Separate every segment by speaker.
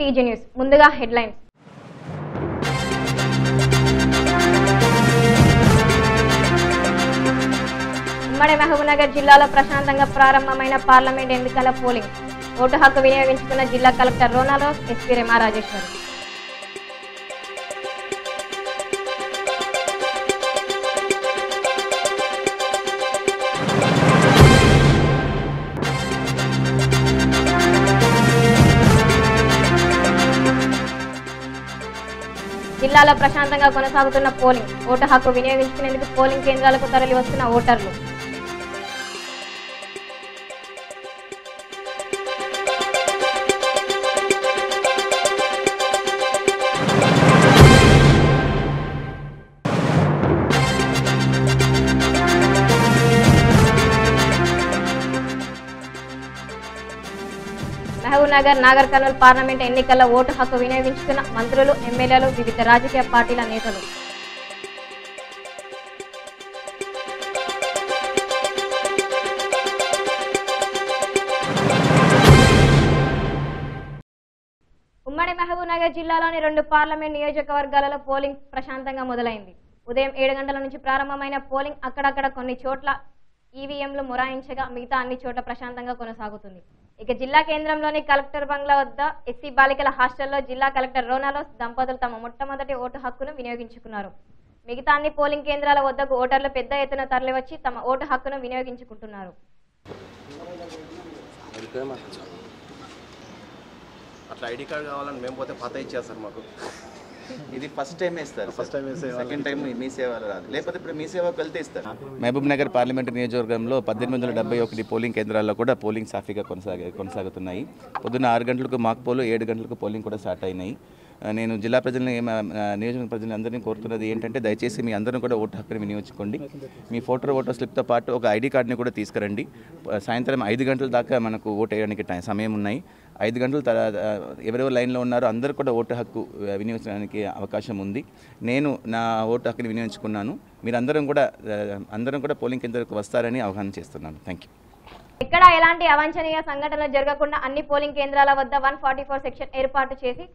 Speaker 1: TG news ముందుగా headlines. ఉమ్మడి మహబూబ్నగర్ జిల్లాలో ప్రశాంతంగా ప్రారంభమైన పార్లమెంట్ ఎన్నికల పోలింగ్. ఓటు హక్కు వినియోగించుకున్న జిల్లా collector Ronald, SP rhema Rajeshwari. జిల్లాలో ప్రశాంతంగా కొనసాగుతున్న పోలింగ్. ఓటు హక్కు వినియోగించుకునేందుకు పోలింగ్ కేంద్రాలకు తరలి వస్తున్న ఓటర్లు. మహబూబ్నగర్, నాగర్ కర్నూల్ పార్లమెంట్ ఎన్నికల్లో ఓటు హక్కు వినియోగించుకున్న మంత్రులు, ఎమ్మెల్యేలు, వివిధ రాజకీయ పార్టీల నేతలు. ఉమ్మడి మహబూబ్నగర్ జిల్లాలోని 2 పార్లమెంట్ నియోజకవర్గాలలో పోలింగ్ ప్రశాంతంగా మొదలైంది. ఉదయం 7 గంటల నుంచి ప్రారంభమైన పోలింగ్ అక్కడక్కడ కొన్ని చోట్ల ఈవీఎంలు మొరాయించగా మిగతా అన్ని చోట్ల ప్రశాంతంగా కొనసాగుతుంది. ఇక జిల్లా కేంద్రంలోని కలెక్టర్ బంగ్లా వద్ద ఎస్సీ బాలికల హాస్టల్లో జిల్లా కలెక్టర్ రోనాల్డ్ దంపతులు తమ మొట్టమొదటి ఓటు హక్కును వినియోగించుకున్నారు. మిగతా అన్ని పోలింగ్ కేంద్రాల వద్దకు ఓటర్లు పెద్ద ఎత్తున తరలివచ్చి తమ ఓటు హక్కును వినియోగించుకుంటున్నారు.
Speaker 2: అట్లా ఐడి కార్డు కావాలని మేము పోతే పాత ఇచ్చేస్తారు మాకు.
Speaker 3: ఇది ఫస్ట్ టైం ఇస్తారు, సెకండ్ టైం మీ సేవలు రాదు, లేకపోతే ఇప్పుడు మీ సేవకు వెళ్తే ఇస్తారు.
Speaker 4: మహబూబ్ నగర్ పార్లమెంటు నియోజకవర్గంలో 1871 పోలింగ్ కేంద్రాల్లో కూడా పోలింగ్ సాఫీగా కొనసాగుతున్నాయి. పొద్దున్న 6 గంటలకు మాక్ పోలు, 7 గంటలకు పోలింగ్ కూడా స్టార్ట్ అయినాయి. నేను జిల్లా ప్రజల్ని, నియోజకవర్గ ప్రజల్ని అందరినీ కోరుతున్నది ఏంటంటే, దయచేసి మీ అందరూ కూడా ఓటు హక్కుని వినియోగించుకోండి. మీ ఓటర్ స్లిప్తో పాటు ఒక ఐడి కార్డుని కూడా తీసుకురండి. సాయంత్రం 5 గంటల దాకా మనకు ఓటు వేయడానికి సమయం ఉన్నాయి. 5 గంటల తర్వాత ఎవరెవరు లైన్లో ఉన్నారో అందరూ కూడా ఓటు హక్కు వినియోగించడానికి అవకాశం ఉంది. నేను నా ఓటు హక్కుని వినియోగించుకున్నాను. మీరందరం కూడా పోలింగ్ కేంద్రాలకు వస్తారని ఆహ్వానం చేస్తున్నాను. Thank you.
Speaker 1: ఇక్కడ ఎలాంటి అవాంఛనీయ సంఘటనలు జరగకుండా అన్ని పోలింగ్ కేంద్రాల వద్ద 144 సెక్షన్ ఏర్పాటు చేసి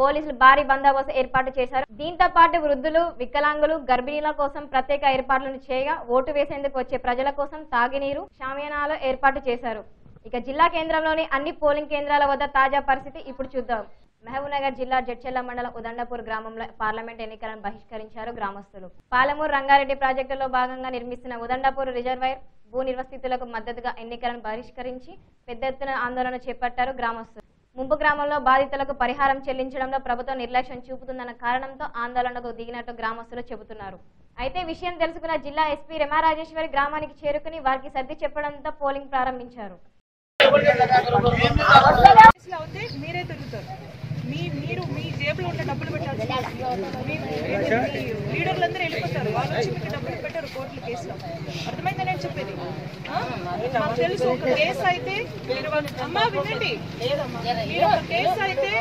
Speaker 1: పోలీసులు భారీ బందోబస్తు ఏర్పాటు చేశారు. దీంతో పాటు వృద్ధులు, వికలాంగులు, గర్భిణీల కోసం ప్రత్యేక ఏర్పాట్లను చేయగా ఓటు వేసేందుకు వచ్చే ప్రజల కోసం తాగినీరు, షామియానాలు ఏర్పాటు చేశారు. ఇక జిల్లా కేంద్రంలోని అన్ని పోలింగ్ కేంద్రాల వద్ద తాజా పరిస్థితి ఇప్పుడు చూద్దాం. మహబూబ్నగర్ జిల్లా జడ్చెల్ల మండలం ఉదండపూర్ గ్రామంలో పార్లమెంట్ ఎన్నికలను బహిష్కరించారు గ్రామస్తులు. పాలమూరు రంగారెడ్డి ప్రాజెక్టులో భాగంగా నిర్మిస్తున్న ఉదండపూర్ రిజర్వాయర్ భూ నిర్వసితులకు మద్దతుగా ఎన్నికలను బహిష్కరించి పెద్ద ఎత్తున ఆందోళన చేపట్టారు గ్రామస్తులు. ముంపు గ్రామంలో బాధితులకు పరిహారం చెల్లించడంలో ప్రభుత్వం నిర్లక్ష్యం చూపుతుందన్న కారణంతో ఆందోళనకు దిగినట్టు గ్రామస్తులు చెబుతున్నారు. అయితే విషయం తెలుసుకున్న జిల్లా ఎస్పీ రెమా రాజేశ్వరి గ్రామానికి చేరుకుని వారికి సర్ది చెప్పడంతో పోలింగ్ ప్రారంభించారు.
Speaker 5: మీరే తిరుగుతారు, మీరు మీ జేబులో ఉంటే డబ్బులు పెట్టాల్సి, లీడర్లందరూ వెళ్ళిపోతారు, వాళ్ళు వచ్చి మీకు డబ్బులు పెట్టారు కోర్టుల కేసులో. అర్థమైందని నేను చెప్పేది. మాకు తెలుసు, ఒక కేసు అయితే అమ్మా వినండి, మీరు ఒక కేసు అయితే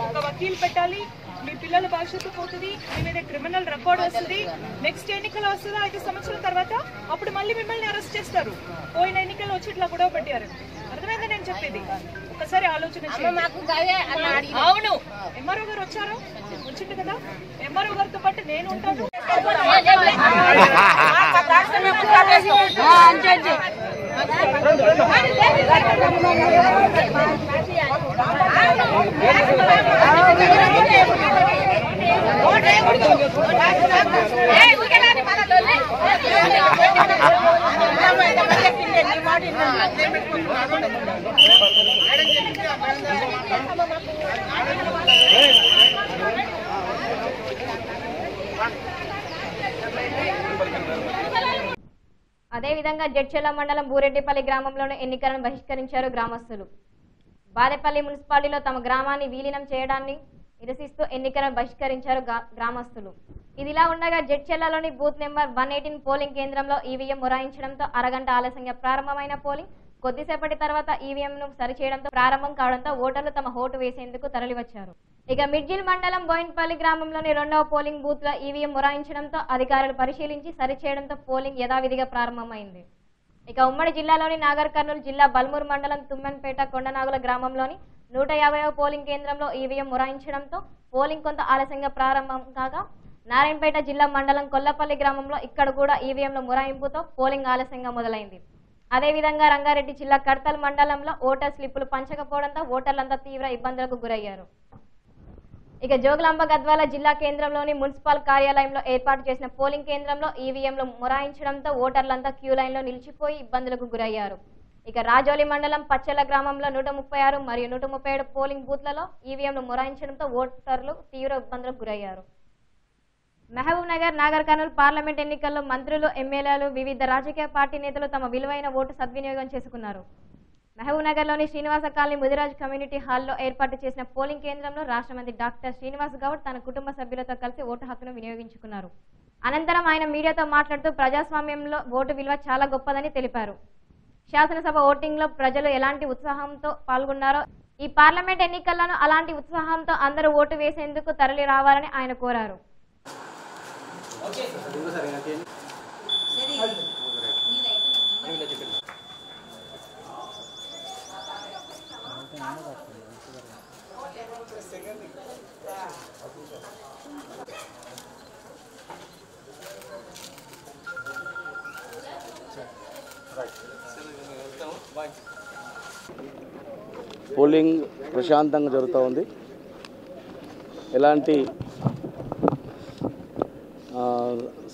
Speaker 5: ఒక వకీల్ పెట్టాలి, మీ పిల్లల భవిష్యత్తు పోతుంది, మీ మీద క్రిమినల్ రికార్డ్ వస్తుంది, నెక్స్ట్ ఎన్నికలు వస్తుందా 5 సంవత్సరాల తర్వాత, అప్పుడు మళ్ళీ మిమ్మల్ని అరెస్ట్ చేస్తారు. పోయిన ఎన్నికలు వచ్చి ఇట్లా గొడవ పెట్టారు. అర్థమైందని నేను చెప్పేది. ఒకసారి ఆలోచన చేయండి. అవును, ఎంఆర్ఓ గారు వచ్చారు, వచ్చింది కదా, ఎంఆర్ఓ గారితో పాటు నేను ఉంటాను.
Speaker 1: అదేవిధంగా జడ్చెల్ల మండలం బూరెడ్డిపల్లి గ్రామంలోని ఎన్నికలను బహిష్కరించారు గ్రామస్తులు. బాదేపల్లి మున్సిపాలిటీలో తమ గ్రామాన్ని విలీనం చేయడాన్ని నిరసిస్తూ ఎన్నికలను బహిష్కరించారు గ్రామస్తులు. ఇదిలా ఉండగా జడ్చెల్లలోని బూత్ నెంబర్ 118 పోలింగ్ కేంద్రంలో ఈవీఎం మొరాయించడంతో అరగంట ఆలస్యంగా ప్రారంభమైన పోలింగ్ కొద్దిసేపటి తర్వాత ఈవీఎంను సరిచేయడంతో ప్రారంభం కావడంతో ఓటర్లు తమ ఓటు వేసేందుకు తరలివచ్చారు. ఇక మిడ్జిల్ మండలం బోయిన్పల్లి గ్రామంలోని 2వ పోలింగ్ బూత్ లో ఈవీఎం మొరాయించడంతో అధికారులు పరిశీలించి సరిచేయడంతో పోలింగ్ యథావిధిగా ప్రారంభమైంది. ఇక ఉమ్మడి జిల్లాలోని నాగర్ కర్నూలు జిల్లా బల్మూరు మండలం తుమ్మన్పేట కొండనాగుల గ్రామంలోని 150వ పోలింగ్ కేంద్రంలో ఈవీఎం మొరాయించడంతో పోలింగ్ కొంత ఆలస్యంగా ప్రారంభం కాగా నారాయణపేట జిల్లా మండలం కొల్లపల్లి గ్రామంలో ఇక్కడ కూడా ఈవీఎంల మొరాయింపుతో పోలింగ్ ఆలస్యంగా మొదలైంది. అదేవిధంగా రంగారెడ్డి జిల్లా కడతల్ మండలంలో ఓటర్ స్లిప్పులు పంచకపోవడంతో ఓటర్లంతా తీవ్ర ఇబ్బందులకు గురయ్యారు. ఇక జోగులాంబ గద్వాల జిల్లా కేంద్రంలోని మున్సిపల్ కార్యాలయంలో ఏర్పాటు చేసిన పోలింగ్ కేంద్రంలో ఈవీఎంలు మొరాయించడంతో ఓటర్లంతా క్యూ లైన్లో నిలిచిపోయి ఇబ్బందులకు గురయ్యారు. ఇక రాజోలి మండలం పచ్చెల గ్రామంలో 136 మరియు 137 పోలింగ్ బూత్లలో ఈవీఎంలు మొరాయించడంతో ఓటర్లు తీవ్ర ఇబ్బందులకు గురయ్యారు. మహబూబ్ నగర్, నాగర్ కర్నూల్ పార్లమెంట్ ఎన్నికల్లో మంత్రులు, ఎమ్మెల్యేలు, వివిధ రాజకీయ పార్టీ నేతలు తమ విలువైన ఓటు సద్వినియోగం చేసుకున్నారు. మహబూబ్ నగర్లోని శ్రీనివాస కాలనీ ముదిరాజ్ కమ్యూనిటీ హాల్లో ఏర్పాటు చేసిన పోలింగ్ కేంద్రంలో రాష్ట్ర మంత్రి డాక్టర్ శ్రీనివాస్ గౌడ్ తన కుటుంబ సభ్యులతో కలిసి ఓటు హక్కును వినియోగించుకున్నారు. అనంతరం ఆయన మీడియాతో మాట్లాడుతూ ప్రజాస్వామ్యంలో ఓటు విలువ చాలా గొప్పదని తెలిపారు. శాసనసభ ఓటింగ్లో ప్రజలు ఎలాంటి ఉత్సాహంతో పాల్గొన్నారో ఈ పార్లమెంట్ ఎన్నికల్లోనూ అలాంటి ఉత్సాహంతో అందరూ ఓటు వేసేందుకు తరలి రావాలని ఆయన కోరారు.
Speaker 6: పోలింగ్ ప్రశాంతంగా జరుగుతూ ఉంది. ఎలాంటి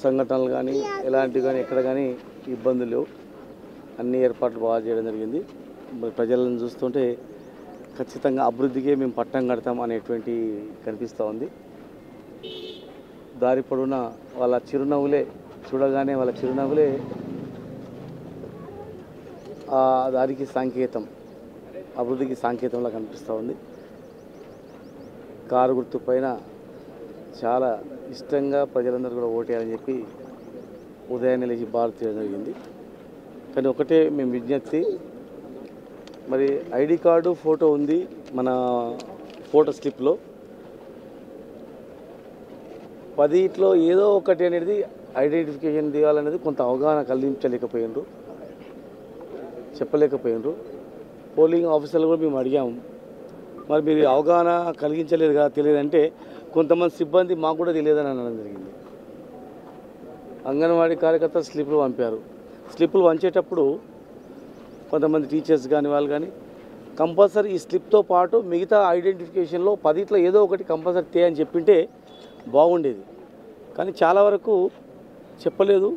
Speaker 6: సంఘటనలు కానీ ఎలాంటివి కానీ ఎక్కడ కానీ ఇబ్బందులు లేవు. అన్ని ఏర్పాట్లు బాగా చేయడం జరిగింది. మరి ప్రజలను చూస్తుంటే ఖచ్చితంగా అభివృద్ధికే మేము పట్టం కడతాం అనేటువంటి కనిపిస్తూ ఉంది. దారి పొడవునా వాళ్ళ చిరునవ్వులే చూడగానే వాళ్ళ చిరునవ్వులే దానికి సంకేతం, అభివృద్ధికి సంకేతంలా కనిపిస్తూ ఉంది. కారు గుర్తు పైన చాలా ఇష్టంగా ప్రజలందరూ కూడా ఓటేయాలని చెప్పి ఉదయాన్నే లేచి భారత్ చేయడం జరిగింది. కానీ ఒకటే మేము విజ్ఞప్తి, మరి ఐడి కార్డు ఫోటో ఉంది మన ఫోటో స్లిప్లో, 10 ఏదో ఒకటి అనేది ఐడెంటిఫికేషన్ దిగాలనేది కొంత అవగాహన కలిగించలేకపోయినరు, చెప్పలేకపోయినరు. పోలింగ్ ఆఫీసర్లు కూడా మేము అడిగాము, మరి మీరు అవగాహన కలిగించలేదు కదా, తెలియదంటే కొంతమంది సిబ్బంది మాకు కూడా తెలియదని అనడం జరిగింది. అంగన్వాడీ కార్యకర్తలు స్లిప్పులు పంపారు. స్లిప్పులు పంచేటప్పుడు కొంతమంది టీచర్స్ కానీ వాళ్ళు కానీ కంపల్సరీ ఈ స్లిప్తో పాటు మిగతా ఐడెంటిఫికేషన్లో 10 ఏదో ఒకటి కంపల్సరీ తే అని చెప్పింటే బాగుండేది. కానీ చాలా వరకు చెప్పలేదు.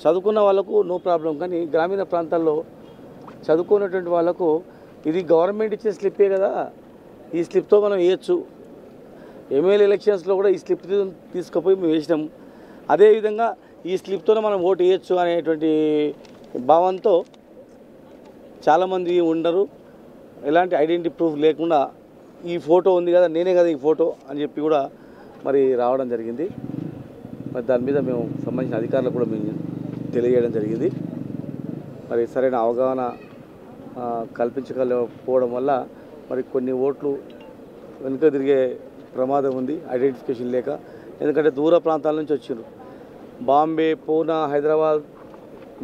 Speaker 6: చదువుకున్న వాళ్ళకు నో ప్రాబ్లం, కానీ గ్రామీణ ప్రాంతాల్లో చదువుకున్నటువంటి వాళ్ళకు ఇది గవర్నమెంట్ ఇచ్చే స్లిప్పే కదా, ఈ స్లిప్తో మనం వేయచ్చు. ఎమ్మెల్యే ఎలక్షన్స్లో కూడా ఈ స్లిప్ తీసుకుపోయి మేము వేసినాం. అదేవిధంగా ఈ స్లిప్తోనే మనం ఓటు వేయచ్చు అనేటువంటి భావంతో చాలామంది ఉండరు. ఎలాంటి ఐడెంటిటీ ప్రూఫ్ లేకుండా ఈ ఫోటో ఉంది కదా, నేనే కదా ఈ ఫోటో అని చెప్పి కూడా మరి రావడం జరిగింది. మరి దాని మీద మేము సంబంధించిన అధికారులకు కూడా మేము తెలియజేయడం జరిగింది. మరి సరైన అవగాహన కల్పించకపోవడం వల్ల మరి కొన్ని ఓట్లు వెనుక తిరిగే ప్రమాదం ఉంది, ఐడెంటిఫికేషన్ లేక. ఎందుకంటే దూర ప్రాంతాల నుంచి వచ్చారు, బాంబే, పూనా, హైదరాబాద్,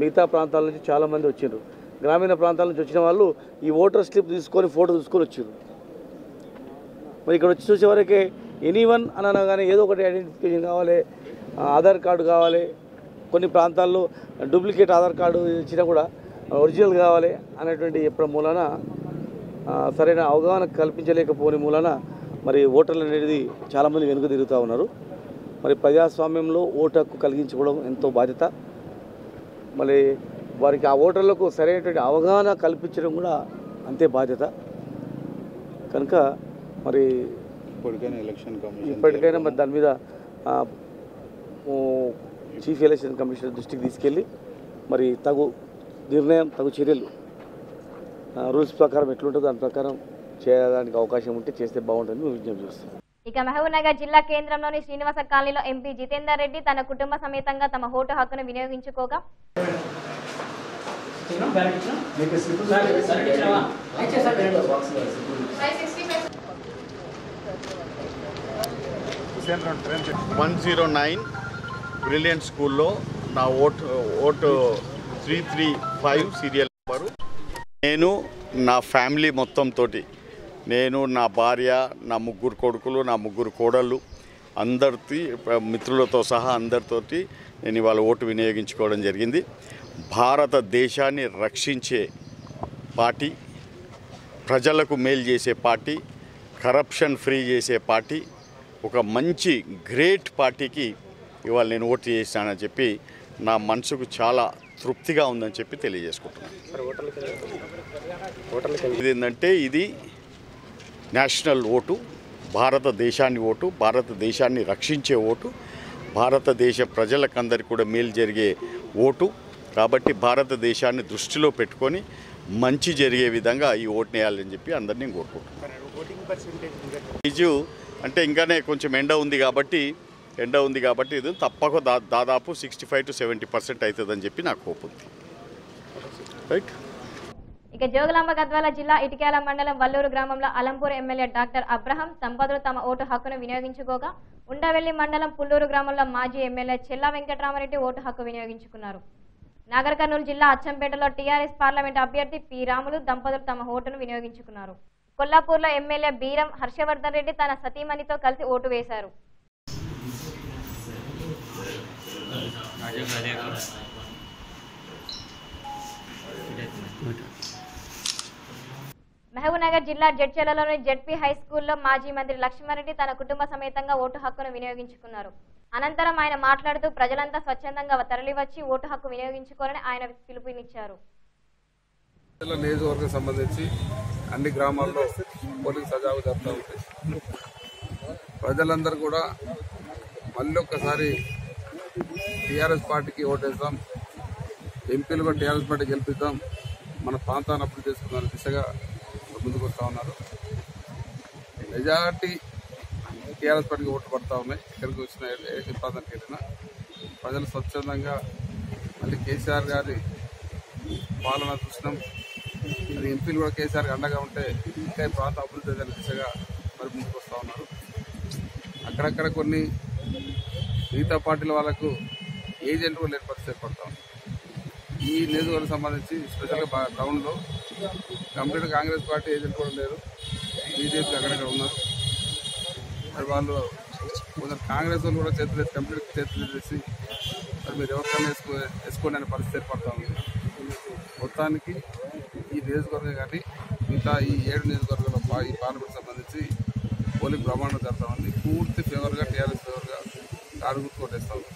Speaker 6: మిగతా ప్రాంతాల నుంచి చాలామంది వచ్చారు. గ్రామీణ ప్రాంతాల నుంచి వచ్చిన వాళ్ళు ఈ ఓటర్ స్లిప్ తీసుకొని ఫోటో తీసుకొని వచ్చారు. మరి ఇక్కడ వచ్చి చూసేవరకే ఎనీవన్ అని అనగానే ఏదో ఒకటి ఐడెంటిఫికేషన్ కావాలి, ఆధార్ కార్డు కావాలి. కొన్ని ప్రాంతాల్లో డూప్లికేట్ ఆధార్ కార్డు ఇచ్చినా కూడా ఒరిజినల్ కావాలి అనేటువంటి చెప్పడం మూలన సరైన అవగాహన కల్పించలేకపోని మూలన మరి ఓటర్లు అనేది చాలామంది వెనుక తిరుగుతూ ఉన్నారు. మరి ప్రజాస్వామ్యంలో ఓటు హక్కు కలిగించుకోవడం ఎంతో బాధ్యత. మరి వారికి ఆ ఓటర్లకు సరైనటువంటి అవగాహన కల్పించడం కూడా అంతే బాధ్యత. కనుక మరి ఇప్పటికైనా మరి దాని మీద చీఫ్ ఎలక్షన్ కమిషనర్ దృష్టికి తీసుకెళ్ళి మరి తగు నిర్ణయం, తగు చర్యలు రూల్స్ ప్రకారం ఎట్లుంటుందో దాని ప్రకారం చేయడానికి అవకాశం ఉంటే చేస్తే బాగుంటుందని విజ్ఞప్తి చేస్తాం.
Speaker 1: ఇక మహబూబ్ నగర్ జిల్లా కేంద్రంలోని శ్రీనివాస కాలనీలో ఎంపీ జితేందర్ రెడ్డి తన కుటుంబ సమేతంగా తమ ఓటు హక్కును వినియోగించుకోగా
Speaker 7: బ్రిలియంట్ స్కూల్లో నా ఓటు 335 సీరియల్ నెంబరు. నేను నా ఫ్యామిలీ మొత్తం తోటి నేను, నా భార్య, నా 3 కొడుకులు, నా 3 కోడళ్ళు అందరితో మిత్రులతో సహా అందరితోటి నేను ఇవాళ ఓటు వినియోగించుకోవడం జరిగింది. భారతదేశాన్ని రక్షించే పార్టీ, ప్రజలకు మేలు చేసే పార్టీ, కరప్షన్ ఫ్రీ చేసే పార్టీ, ఒక మంచి గ్రేట్ పార్టీకి ఇవాళ నేను ఓటు చేశానని చెప్పి నా మనసుకు చాలా తృప్తిగా ఉందని చెప్పి తెలియజేసుకుంటున్నాను. ఇది ఏంటంటే ఇది నేషనల్ ఓటు, భారతదేశాన్ని ఓటు, భారతదేశాన్ని రక్షించే ఓటు, భారతదేశ ప్రజలకందరికీ కూడా మేలు జరిగే ఓటు. కాబట్టి భారతదేశాన్ని దృష్టిలో పెట్టుకొని మంచి జరిగే విధంగా ఈ ఓటుని వేయాలని చెప్పి అందరినీ కోరుకుంటున్నాను. అంటే ఇంకానే కొంచెం ఎండ ఉంది కాబట్టి ఇది తప్పక దాదాపు 65 to 70% అవుతుందని చెప్పి నాకు హోప్ ఉంది. రైట్.
Speaker 1: ఇక జోగులాంబ గద్వాల జిల్లా ఇటిక్యాల మండలం వల్లూరు గ్రామంలో అలంపూర్ ఎమ్మెల్యే డాక్టర్ అబ్రహం దంపతులు తమ ఓటు హక్కును వినియోగించుకోగా ఉండవెల్లి మండలం పుల్లూరు గ్రామంలో మాజీ ఎమ్మెల్యే చెల్లా వెంకటరామరెడ్డి ఓటు హక్కు వినియోగించుకున్నారు. నాగర్ కర్నూలు జిల్లా అచ్చంపేటలో టీఆర్ఎస్ పార్లమెంట్ అభ్యర్థి పి రాములు దంపతులు తమ ఓటును వినియోగించుకున్నారు. కొల్లాపూర్లో ఎమ్మెల్యే బీరం హర్షవర్ధన్ రెడ్డి తన సతీమణితో కలిసి ఓటు వేశారు. మహబూబ్నగర్ జిల్లా జడ్చర్లలోని జెడ్పీ హై స్కూల్లో మాజీ మంత్రి లక్ష్మారెడ్డి తన కుటుంబ సమేతంగా ఓటు హక్కును వినియోగించుకున్నారు. అనంతరం ఆయన మాట్లాడుతూ ప్రజలంతా స్వచ్ఛందంగా తరలివచ్చి ఓటు హక్కు వినియోగించుకోవాలని ఆయన పిలుపునిచ్చారు.
Speaker 8: నియోజకవర్గం సంబంధించి అన్ని గ్రామాల్లో పోలింగ్ సజావుగా జరుగుతూ ఉంటాయి. ప్రజలందరూ కూడా మళ్ళీ ఒక్కసారి టీఆర్ఎస్ పార్టీకి ఓటేస్తాం, ఎంపీలు కూడా టీఆర్ఎస్ పార్టీ గెలిపిద్దాం, మన ప్రాంతాన్ని అభివృద్ధి చేసుకున్న దిశగా ముందుకు వస్తూ ఉన్నారు. మెజార్టీ టీఆర్ఎస్ పార్టీకి ఓట్లు పడతా ఉన్నాయి. ఇక్కడికి వచ్చిన ఏ ప్రాంతానికి వెళ్ళినా ప్రజలు స్వచ్ఛందంగా మళ్ళీ కేసీఆర్ గారి పాలన చూసినాం. మరి ఎంపీలు కూడా కేసీఆర్కి అండగా ఉంటే ఇంకా ఈ ప్రాంత అభివృద్ధి జరిగే దిశగా మరి ముందుకు వస్తూ ఉన్నారు. అక్కడక్కడ కొన్ని మిగతా పార్టీల వాళ్ళకు ఏజెంట్ కూడా లేని పరిస్థితి ఏర్పడతా ఉంది. ఈ నియోజకవర్గం సంబంధించి స్పెషల్గా టౌన్లో కంప్లీట్ కాంగ్రెస్ పార్టీ ఏజెంట్ కూడా లేరు, బీజేపీ అక్కడక్కడ ఉన్నారు. మరి వాళ్ళు కొందరు కాంగ్రెస్ వాళ్ళు కూడా చేతులు చేసి మరి మీరు ఎవరికైనా వేసుకోండి అనే పరిస్థితి ఏర్పడతా ఉంది. మొత్తానికి ఈ నియోజకవర్గం కానీ మిగతా ఈ 7 నియోజకవర్గాల ఈ పార్లమెంట్ సంబంధించి పోలింగ్ ప్రమాణం జరుగుతూ ఉంది. పూర్తి ఫేవర్గా టీఆర్ఎస్ ఫేవర్గా అడుగుతూ కొట్టేస్తా ఉంది.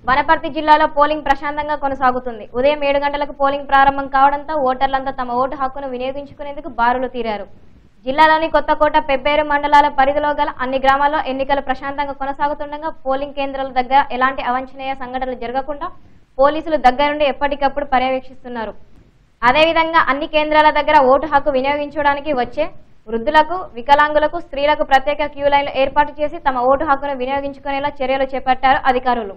Speaker 1: వనపర్తి జిల్లాలో పోలింగ్ ప్రశాంతంగా కొనసాగుతుంది. ఉదయం 7 గంటలకు పోలింగ్ ప్రారంభం కావడంతో ఓటర్లంతా తమ ఓటు హక్కును వినియోగించుకునేందుకు బారులు తీరారు. జిల్లాలోని కొత్తకోట, పెబ్బేరు మండలాల పరిధిలో గల అన్ని గ్రామాల్లో ఎన్నికలు ప్రశాంతంగా కొనసాగుతుండగా పోలింగ్ కేంద్రాల దగ్గర ఎలాంటి అవాంఛనీయ సంఘటనలు జరగకుండా పోలీసులు దగ్గరుండి ఎప్పటికప్పుడు పర్యవేక్షిస్తున్నారు. అదేవిధంగా అన్ని కేంద్రాల దగ్గర ఓటు హక్కు వినియోగించడానికి వచ్చే వృద్ధులకు, వికలాంగులకు, స్త్రీలకు ప్రత్యేక క్యూ లైన్లు ఏర్పాటు చేసి తమ ఓటు హక్కును వినియోగించుకునేలా చర్యలు చేపట్టారు అధికారులు.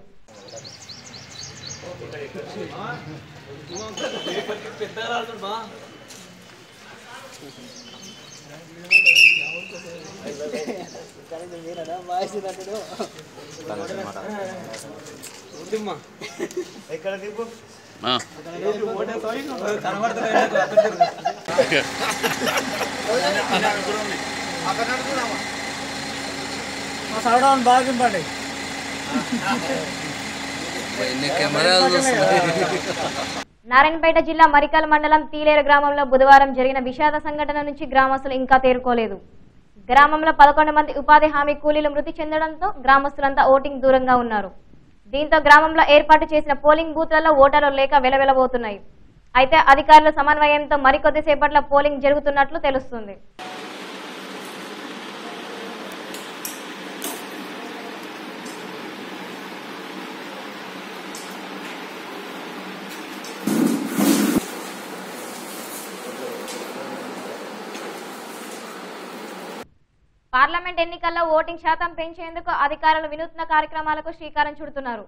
Speaker 1: నారాయణపేట జిల్లా మరికల్ మండలం తీలేరు గ్రామంలో బుధవారం జరిగిన విషాద సంఘటన నుంచి గ్రామస్తులు ఇంకా తేరుకోలేదు. గ్రామంలో 11 మంది ఉపాధి హామీ కూలీలు మృతి చెందడంతో గ్రామస్తులంతా ఓటింగ్ దూరంగా ఉన్నారు. దీంతో గ్రామంలో ఏర్పాటు చేసిన పోలింగ్ బూత్లలో ఓటర్లు లేక వెలవెలబోతున్నాయి. అయితే అధికారుల సమన్వయంతో మరికొద్దిసేపట్లో పోలింగ్ జరుగుతున్నట్లు తెలుస్తుంది. పార్లమెంట్ ఎన్నికల్లో ఓటింగ్ శాతం పెంచేందుకు అధికారులు వినూత్న కార్యక్రమాలకు శ్రీకారం చుడుతున్నారు.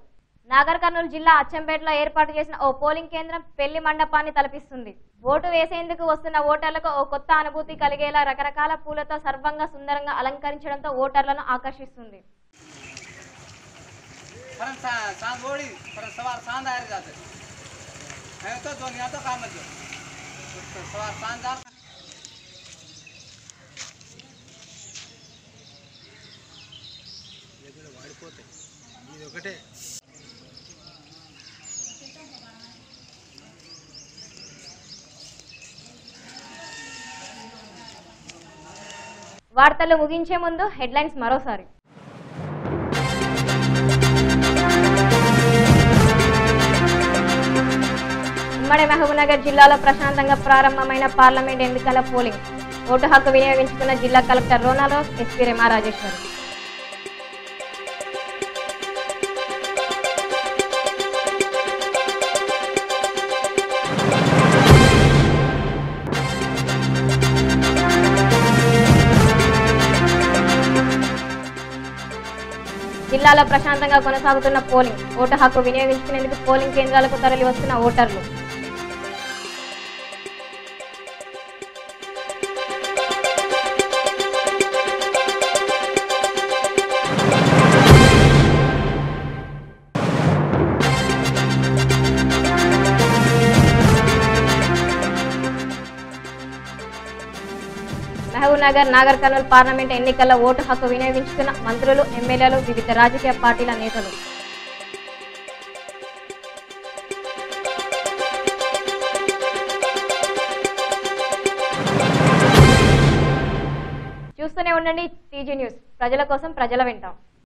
Speaker 1: నాగర్ కర్నూలు జిల్లా అచ్చంపేటలో ఏర్పాటు చేసిన ఓ పోలింగ్ కేంద్రం పెళ్లి మండపాన్ని తలపిస్తుంది. ఓటు వేసేందుకు వస్తున్న ఓటర్లకు ఓ కొత్త అనుభూతి కలిగేలా రకరకాల పూలతో సర్వంగా సుందరంగా అలంకరించడంతో ఓటర్లను ఆకర్షిస్తుంది.
Speaker 9: అయిపోతాయి. ఇది ఒకటే
Speaker 1: వార్తలు ముగించే ముందు హెడ్లైన్స్ మరోసారి. ఉమ్మడి మహబూబ్నగర్ జిల్లాలో ప్రశాంతంగా ప్రారంభమైన పార్లమెంట్ ఎన్నికల పోలింగ్. ఓటు హక్కు వినియోగించుకున్న జిల్లా కలెక్టర్ రోనాలోస్, ఎస్పీ రెమా రాజేశ్వరి. జిల్లాలో ప్రశాంతంగా కొనసాగుతున్న పోలింగ్. ఓటు హక్కు వినియోగించుకునేందుకు పోలింగ్ కేంద్రాలకు తరలి వస్తున్న ఓటర్లు. మహబూబ్నగర్, నాగర్ కర్నూల్ పార్లమెంట్ ఎన్నికల్లో ఓటు హక్కు వినియోగించుకున్న మంత్రులు, ఎమ్మెల్యేలు, వివిధ రాజకీయ పార్టీల నేతలు. చూస్తూనే ఉండండి టీజీ న్యూస్, ప్రజల కోసం ప్రజల వెంట.